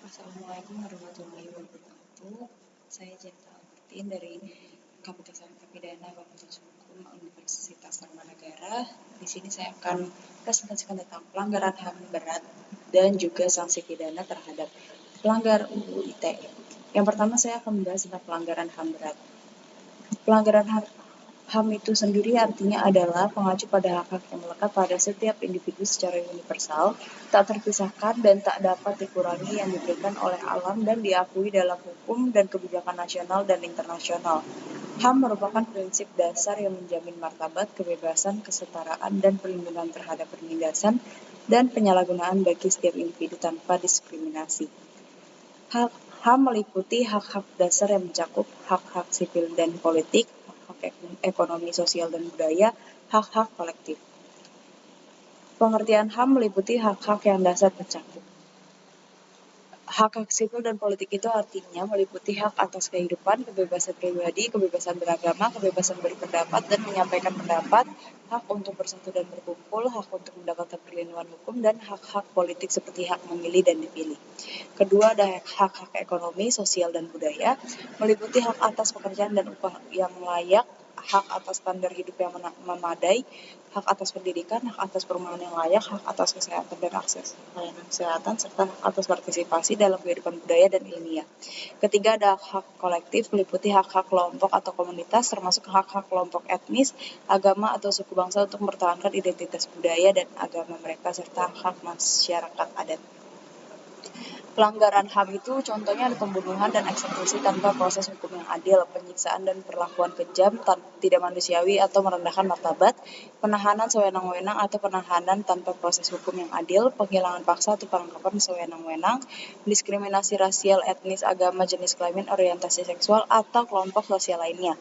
Assalamualaikum warahmatullahi wabarakatuh. Saya Jenta Albertin dari Fakultas Pidana Fakultas Hukum Universitas Tarumanagara. Di sini saya akan presentasikan tentang pelanggaran HAM berat dan juga sanksi pidana terhadap pelanggar UU ITE. Yang pertama saya akan membahas tentang pelanggaran HAM berat. Pelanggaran HAM itu sendiri artinya adalah mengacu pada hak-hak yang melekat pada setiap individu secara universal, tak terpisahkan dan tak dapat dikurangi yang diberikan oleh alam dan diakui dalam hukum dan kebijakan nasional dan internasional. HAM merupakan prinsip dasar yang menjamin martabat, kebebasan, kesetaraan, dan perlindungan terhadap penindasan dan penyalahgunaan bagi setiap individu tanpa diskriminasi. HAM meliputi hak-hak dasar yang mencakup hak-hak sipil dan politik, hak ekonomi, sosial, dan budaya, hak-hak kolektif. Pengertian HAM meliputi hak-hak yang dasar mencakup. Hak-hak sipil dan politik itu artinya meliputi hak atas kehidupan, kebebasan pribadi, kebebasan beragama, kebebasan berpendapat dan menyampaikan pendapat, hak untuk bersatu dan berkumpul, hak untuk mendapatkan perlindungan hukum, dan hak-hak politik seperti hak memilih dan dipilih. Kedua, ada hak-hak ekonomi, sosial, dan budaya, meliputi hak atas pekerjaan dan upah yang layak, hak atas standar hidup yang memadai, hak atas pendidikan, hak atas perumahan yang layak, hak atas kesehatan dan akses layanan kesehatan, serta hak atas partisipasi dalam kehidupan budaya dan ilmiah. Ketiga, ada hak kolektif, meliputi hak-hak kelompok atau komunitas, termasuk hak-hak kelompok etnis, agama, atau suku bangsa untuk mempertahankan identitas budaya dan agama mereka, serta hak masyarakat adat. Pelanggaran HAM itu contohnya ada pembunuhan dan eksekusi tanpa proses hukum yang adil, penyiksaan dan perlakuan kejam, tidak manusiawi atau merendahkan martabat, penahanan sewenang-wenang atau penahanan tanpa proses hukum yang adil, penghilangan paksa atau penangkapan sewenang-wenang, diskriminasi rasial, etnis, agama, jenis kelamin, orientasi seksual, atau kelompok sosial lainnya.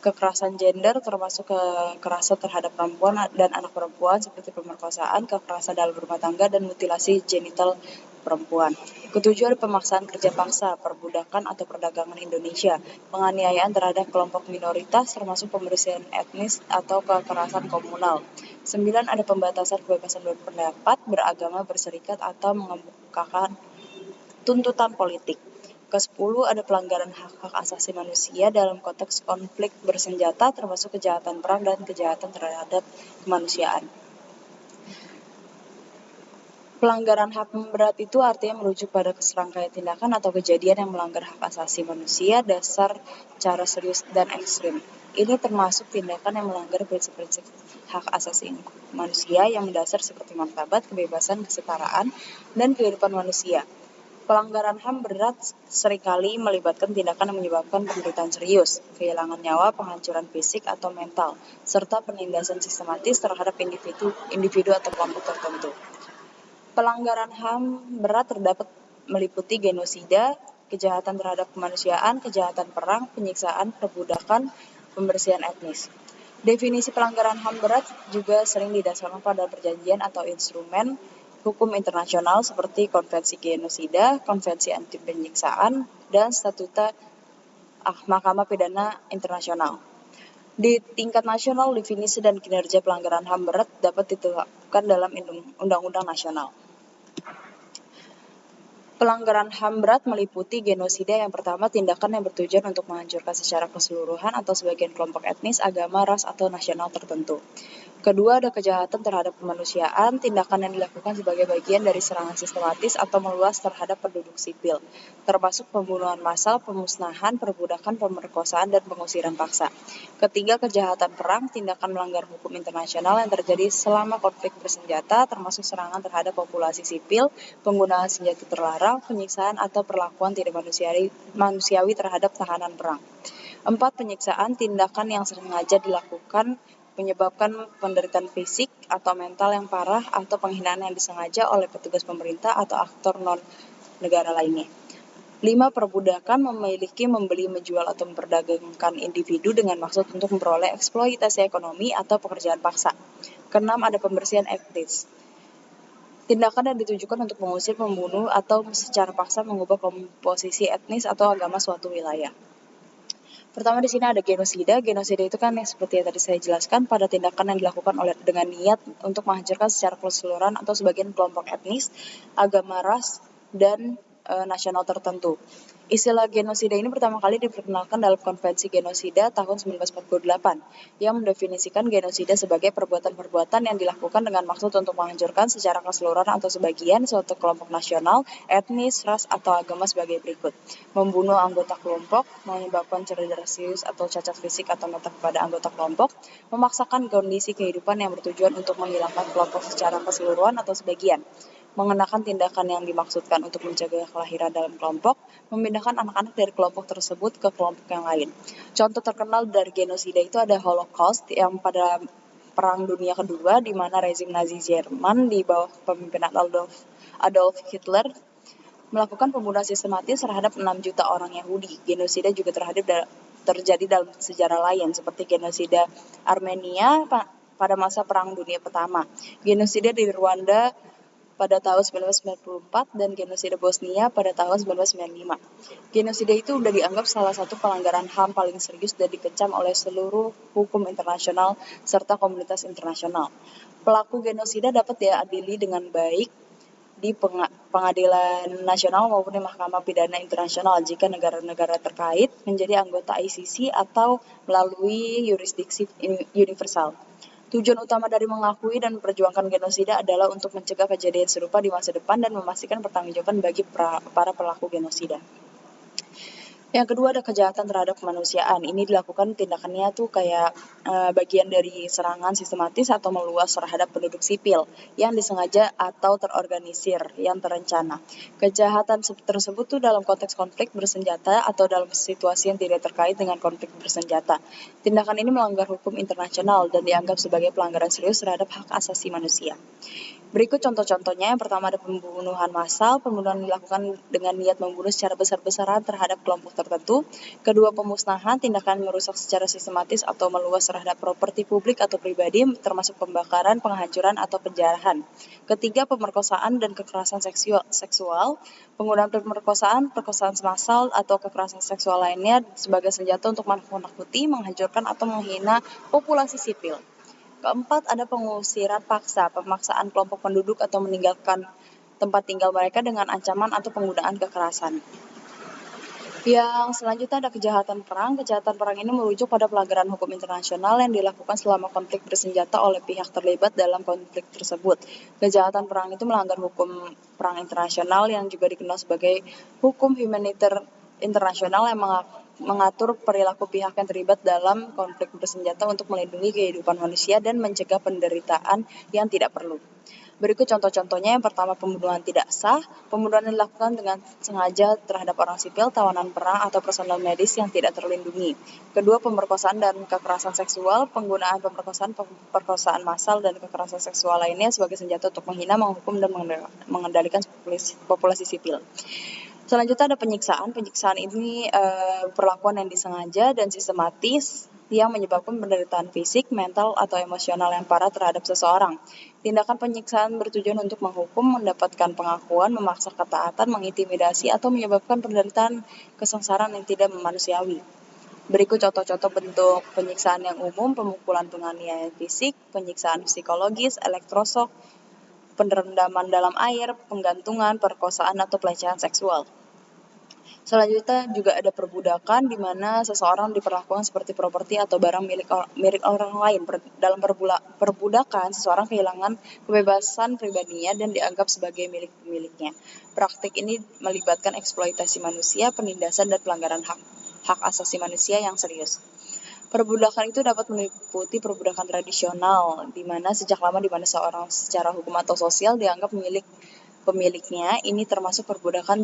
Kekerasan gender termasuk kekerasan terhadap perempuan dan anak perempuan seperti pemerkosaan, kekerasan dalam rumah tangga, dan mutilasi genital perempuan. Ketujuh, ada pemaksaan kerja paksa, perbudakan atau perdagangan Indonesia, penganiayaan terhadap kelompok minoritas termasuk pembersihan etnis atau kekerasan komunal. 9, ada pembatasan kebebasan berpendapat, beragama, berserikat atau mengemukakan tuntutan politik. Ke-10, ada pelanggaran hak-hak asasi manusia dalam konteks konflik bersenjata termasuk kejahatan perang dan kejahatan terhadap kemanusiaan. Pelanggaran HAM berat itu artinya merujuk pada serangkaian tindakan atau kejadian yang melanggar hak asasi manusia dasar cara serius dan ekstrim. Ini termasuk tindakan yang melanggar prinsip-prinsip hak asasi manusia yang mendasar seperti martabat, kebebasan, kesetaraan, dan kehidupan manusia. Pelanggaran HAM berat seringkali melibatkan tindakan yang menyebabkan penderitaan serius, kehilangan nyawa, penghancuran fisik atau mental, serta penindasan sistematis terhadap individu atau kelompok tertentu. Pelanggaran HAM berat terdapat meliputi genosida, kejahatan terhadap kemanusiaan, kejahatan perang, penyiksaan, perbudakan, pembersihan etnis. Definisi pelanggaran HAM berat juga sering didasarkan pada perjanjian atau instrumen hukum internasional seperti Konvensi Genosida, Konvensi Anti Penyiksaan, dan Statuta Mahkamah Pidana Internasional. Di tingkat nasional, definisi dan kinerja pelanggaran HAM berat dapat ditetapkan dalam undang-undang nasional. Pelanggaran HAM berat meliputi genosida. Yang pertama, tindakan yang bertujuan untuk menghancurkan secara keseluruhan atau sebagian kelompok etnis, agama, ras, atau nasional tertentu. Kedua, ada kejahatan terhadap kemanusiaan, tindakan yang dilakukan sebagai bagian dari serangan sistematis atau meluas terhadap penduduk sipil, termasuk pembunuhan massal, pemusnahan, perbudakan, pemerkosaan, dan pengusiran paksa. Ketiga, kejahatan perang, tindakan melanggar hukum internasional yang terjadi selama konflik bersenjata, termasuk serangan terhadap populasi sipil, penggunaan senjata terlarang, penyiksaan atau perlakuan tidak manusiawi terhadap tahanan perang. 4, penyiksaan, tindakan yang sengaja dilakukan menyebabkan penderitaan fisik atau mental yang parah atau penghinaan yang disengaja oleh petugas pemerintah atau aktor non-negara lainnya. 5, perbudakan, memiliki, membeli, menjual, atau memperdagangkan individu dengan maksud untuk memperoleh eksploitasi ekonomi atau pekerjaan paksa. Ke-6, ada pembersihan etnis. Tindakan yang ditujukan untuk mengusir, membunuh, atau secara paksa mengubah komposisi etnis atau agama suatu wilayah. Pertama di sini ada genosida. Genosida itu kan seperti yang tadi saya jelaskan, pada tindakan yang dilakukan dengan niat untuk menghancurkan secara keseluruhan atau sebagian kelompok etnis, agama, ras, dan nasional tertentu. Istilah genosida ini pertama kali diperkenalkan dalam Konvensi Genosida tahun 1948 yang mendefinisikan genosida sebagai perbuatan-perbuatan yang dilakukan dengan maksud untuk menghancurkan secara keseluruhan atau sebagian suatu kelompok nasional, etnis, ras, atau agama sebagai berikut. Membunuh anggota kelompok, menyebabkan cedera serius atau cacat fisik atau mental kepada anggota kelompok, memaksakan kondisi kehidupan yang bertujuan untuk menghilangkan kelompok secara keseluruhan atau sebagian, mengenakan tindakan yang dimaksudkan untuk mencegah kelahiran dalam kelompok, memindahkan anak-anak dari kelompok tersebut ke kelompok yang lain. Contoh terkenal dari genosida itu ada Holocaust yang pada Perang Dunia Kedua, di mana rezim Nazi Jerman di bawah kepemimpinan Adolf Hitler melakukan pembunuhan sistematis terhadap 6 juta orang Yahudi. Genosida juga terjadi dalam sejarah lain, seperti genosida Armenia pada masa Perang Dunia Pertama, genosida di Rwanda pada tahun 1994 dan genosida Bosnia pada tahun 1995. Genosida itu sudah dianggap salah satu pelanggaran HAM paling serius dan dikecam oleh seluruh hukum internasional serta komunitas internasional. Pelaku genosida dapat diadili dengan baik di pengadilan nasional maupun di Mahkamah Pidana Internasional jika negara-negara terkait menjadi anggota ICC atau melalui yurisdiksi universal. Tujuan utama dari mengakui dan memperjuangkan genosida adalah untuk mencegah kejadian serupa di masa depan dan memastikan pertanggungjawaban bagi para pelaku genosida. Yang kedua ada kejahatan terhadap kemanusiaan. Ini dilakukan tindakannya tuh kayak bagian dari serangan sistematis atau meluas terhadap penduduk sipil yang disengaja atau terorganisir, yang terencana. Kejahatan tersebut tuh dalam konteks konflik bersenjata atau dalam situasi yang tidak terkait dengan konflik bersenjata. Tindakan ini melanggar hukum internasional dan dianggap sebagai pelanggaran serius terhadap hak asasi manusia. Berikut contoh-contohnya. Yang pertama ada pembunuhan massal. Pembunuhan dilakukan dengan niat membunuh secara besar-besaran terhadap kelompok tertentu. Kedua, pemusnahan, tindakan merusak secara sistematis atau meluas terhadap properti publik atau pribadi, termasuk pembakaran, penghancuran, atau penjarahan. Ketiga, pemerkosaan dan kekerasan seksual. Penggunaan perkosaan massal atau kekerasan seksual lainnya sebagai senjata untuk menakut-nakuti, menghancurkan, atau menghina populasi sipil. Keempat, ada pengusiran paksa, pemaksaan kelompok penduduk atau meninggalkan tempat tinggal mereka dengan ancaman atau penggunaan kekerasan. Yang selanjutnya ada kejahatan perang. Kejahatan perang ini merujuk pada pelanggaran hukum internasional yang dilakukan selama konflik bersenjata oleh pihak terlibat dalam konflik tersebut. Kejahatan perang itu melanggar hukum perang internasional yang juga dikenal sebagai hukum humaniter internasional yang mengatur perilaku pihak yang terlibat dalam konflik bersenjata untuk melindungi kehidupan manusia dan mencegah penderitaan yang tidak perlu. Berikut contoh-contohnya. Yang pertama, pembunuhan tidak sah. Pembunuhan yang dilakukan dengan sengaja terhadap orang sipil, tawanan perang, atau personel medis yang tidak terlindungi. Kedua, pemerkosaan dan kekerasan seksual. Penggunaan perkosaan massal dan kekerasan seksual lainnya sebagai senjata untuk menghina, menghukum, dan mengendalikan populasi sipil. Selanjutnya ada penyiksaan. Penyiksaan ini perlakuan yang disengaja dan sistematis yang menyebabkan penderitaan fisik, mental, atau emosional yang parah terhadap seseorang. Tindakan penyiksaan bertujuan untuk menghukum, mendapatkan pengakuan, memaksa ketaatan, mengintimidasi, atau menyebabkan penderitaan kesengsaraan yang tidak manusiawi. Berikut contoh-contoh bentuk penyiksaan yang umum: pemukulan, penganiayaan fisik, penyiksaan psikologis, elektroshock, penrendaman dalam air, penggantungan, perkosaan, atau pelecehan seksual. Selanjutnya juga ada perbudakan, di mana seseorang diperlakukan seperti properti atau barang milik orang lain. Dalam perbudakan, seseorang kehilangan kebebasan pribadinya dan dianggap sebagai milik pemiliknya. Praktik ini melibatkan eksploitasi manusia, penindasan, dan pelanggaran hak asasi manusia yang serius. Perbudakan itu dapat meliputi perbudakan tradisional, di mana sejak lama di mana seorang secara hukum atau sosial dianggap milik pemiliknya. Ini termasuk perbudakan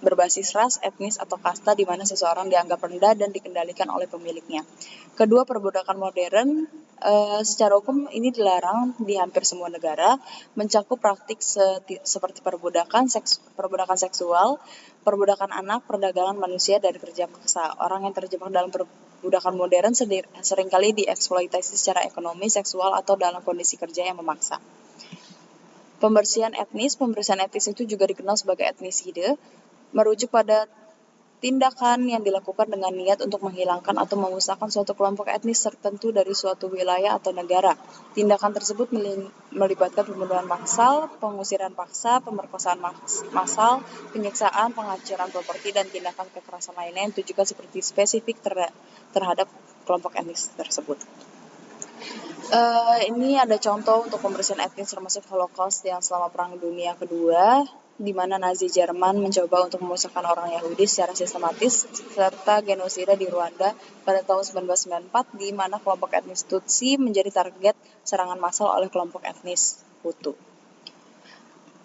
berbasis ras, etnis, atau kasta, di mana seseorang dianggap rendah dan dikendalikan oleh pemiliknya. Kedua, perbudakan modern. Secara hukum ini dilarang di hampir semua negara, mencakup praktik seperti perbudakan seksual, perbudakan anak, perdagangan manusia, dan kerja paksa. Orang yang terjebak dalam perbudakan modern seringkali dieksploitasi secara ekonomi, seksual, atau dalam kondisi kerja yang memaksa. Pembersihan etnis itu juga dikenal sebagai etniside, merujuk pada tindakan yang dilakukan dengan niat untuk menghilangkan atau memusnahkan suatu kelompok etnis tertentu dari suatu wilayah atau negara. Tindakan tersebut melibatkan pembunuhan massal, pengusiran paksa, pemerkosaan massal, penyiksaan, penghancuran properti, dan tindakan kekerasan lainnya yang ditujukan seperti spesifik terhadap kelompok etnis tersebut. Ini ada contoh untuk pembersihan etnis termasuk Holocaust yang selama Perang Dunia Kedua, di mana Nazi Jerman mencoba untuk memusnahkan orang Yahudi secara sistematis, serta genosida di Rwanda pada tahun 1994, di mana kelompok etnis Tutsi menjadi target serangan massal oleh kelompok etnis Hutu.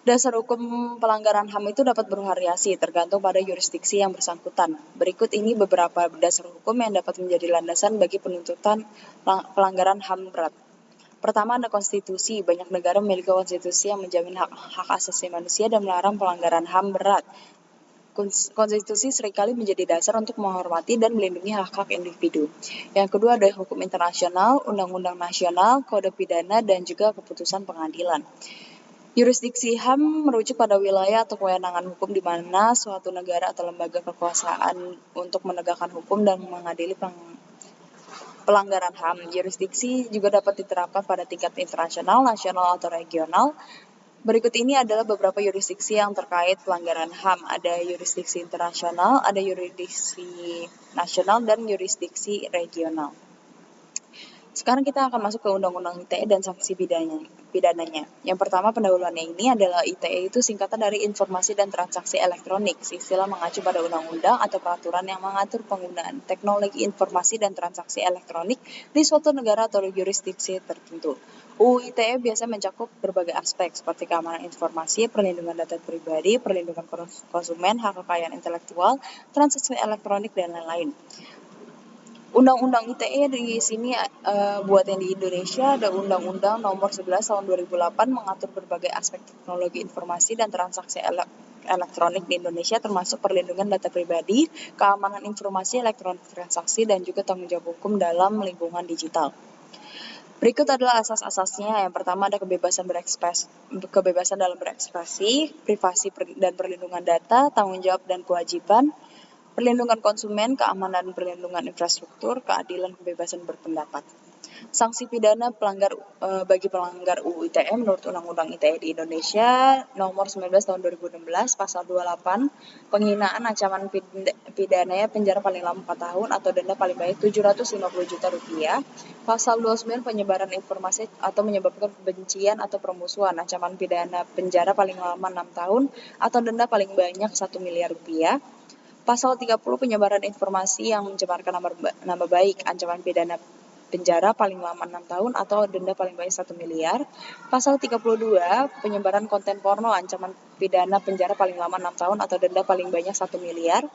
Dasar hukum pelanggaran HAM itu dapat bervariasi tergantung pada yurisdiksi yang bersangkutan. Berikut ini beberapa dasar hukum yang dapat menjadi landasan bagi penuntutan pelanggaran HAM berat. Pertama, ada konstitusi. Banyak negara memiliki konstitusi yang menjamin hak asasi manusia dan melarang pelanggaran HAM berat. Konstitusi seringkali menjadi dasar untuk menghormati dan melindungi hak-hak individu. Yang kedua, ada hukum internasional, undang-undang nasional, kode pidana, dan juga keputusan pengadilan. Yurisdiksi HAM merujuk pada wilayah atau kewenangan hukum di mana suatu negara atau lembaga kekuasaan untuk menegakkan hukum dan mengadili pelanggaran HAM. Yurisdiksi juga dapat diterapkan pada tingkat internasional, nasional, atau regional. Berikut ini adalah beberapa yurisdiksi yang terkait pelanggaran HAM. Ada yurisdiksi internasional, ada yurisdiksi nasional, dan yurisdiksi regional. Sekarang kita akan masuk ke Undang-Undang ITE dan sanksi pidananya. Yang pertama, pendahuluannya ini adalah ITE itu singkatan dari Informasi dan Transaksi Elektronik. Istilah mengacu pada undang-undang atau peraturan yang mengatur penggunaan teknologi informasi dan transaksi elektronik di suatu negara atau yurisdiksi tertentu. UU ITE biasa mencakup berbagai aspek seperti keamanan informasi, perlindungan data pribadi, perlindungan konsumen, hak kekayaan intelektual, transaksi elektronik, dan lain-lain. Undang-undang ITE di sini buat yang di Indonesia ada Undang-Undang Nomor 11 Tahun 2008 mengatur berbagai aspek teknologi informasi dan transaksi elektronik di Indonesia termasuk perlindungan data pribadi, keamanan informasi elektronik transaksi, dan juga tanggung jawab hukum dalam lingkungan digital. Berikut adalah asas-asasnya. Yang pertama ada kebebasan dalam berekspresi, privasi dan perlindungan data, tanggung jawab dan kewajiban, perlindungan konsumen, keamanan dan perlindungan infrastruktur, keadilan, kebebasan berpendapat. Sanksi pidana bagi pelanggar UU ITE menurut Undang-Undang ITE di Indonesia Nomor 19 Tahun 2016 Pasal 28, penghinaan ancaman pidananya penjara paling lama 4 tahun atau denda paling banyak Rp750 juta. Pasal 29, penyebaran informasi atau menyebabkan kebencian atau permusuhan, ancaman pidana penjara paling lama 6 tahun atau denda paling banyak Rp1 miliar. Pasal 30, penyebaran informasi yang mencemarkan nama baik, ancaman pidana penjara paling lama 6 tahun atau denda paling banyak 1 miliar. Pasal 32, penyebaran konten porno, ancaman pidana penjara paling lama 6 tahun atau denda paling banyak 1 miliar.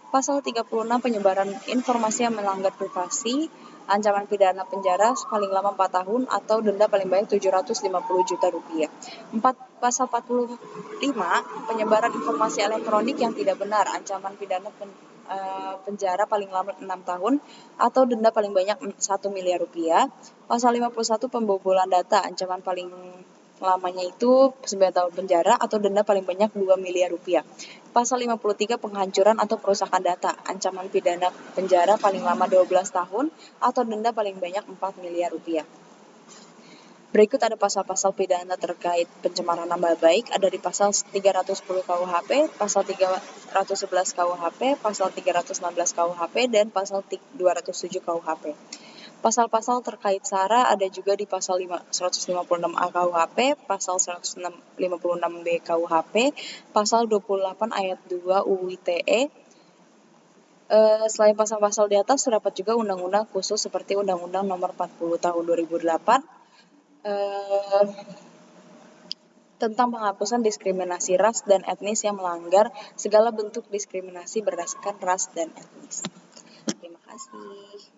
Pasal 36, penyebaran informasi yang melanggar privasi, ancaman pidana penjara paling lama 4 tahun atau denda paling banyak Rp750 juta. Pasal 45, penyebaran informasi elektronik yang tidak benar, ancaman pidana penjara paling lama 6 tahun atau denda paling banyak Rp1 miliar. Pasal 51, pembobolan data, ancaman paling lamanya itu 9 tahun penjara atau denda paling banyak Rp2 miliar. Pasal 53, penghancuran atau perusakan data, ancaman pidana penjara paling lama 12 tahun atau denda paling banyak Rp4 miliar. Berikut ada pasal-pasal pidana terkait pencemaran nama baik, ada di pasal 310 KUHP, pasal 311 KUHP, pasal 316 KUHP, dan pasal 207 KUHP. Pasal-pasal terkait SARA ada juga di pasal 156A KUHP, pasal 156B KUHP, pasal 28 ayat 2 UU ITE. Selain pasal-pasal di atas, terdapat juga undang-undang khusus seperti Undang-Undang Nomor 40 Tahun 2008 tentang penghapusan diskriminasi ras dan etnis yang melanggar segala bentuk diskriminasi berdasarkan ras dan etnis. Terima kasih.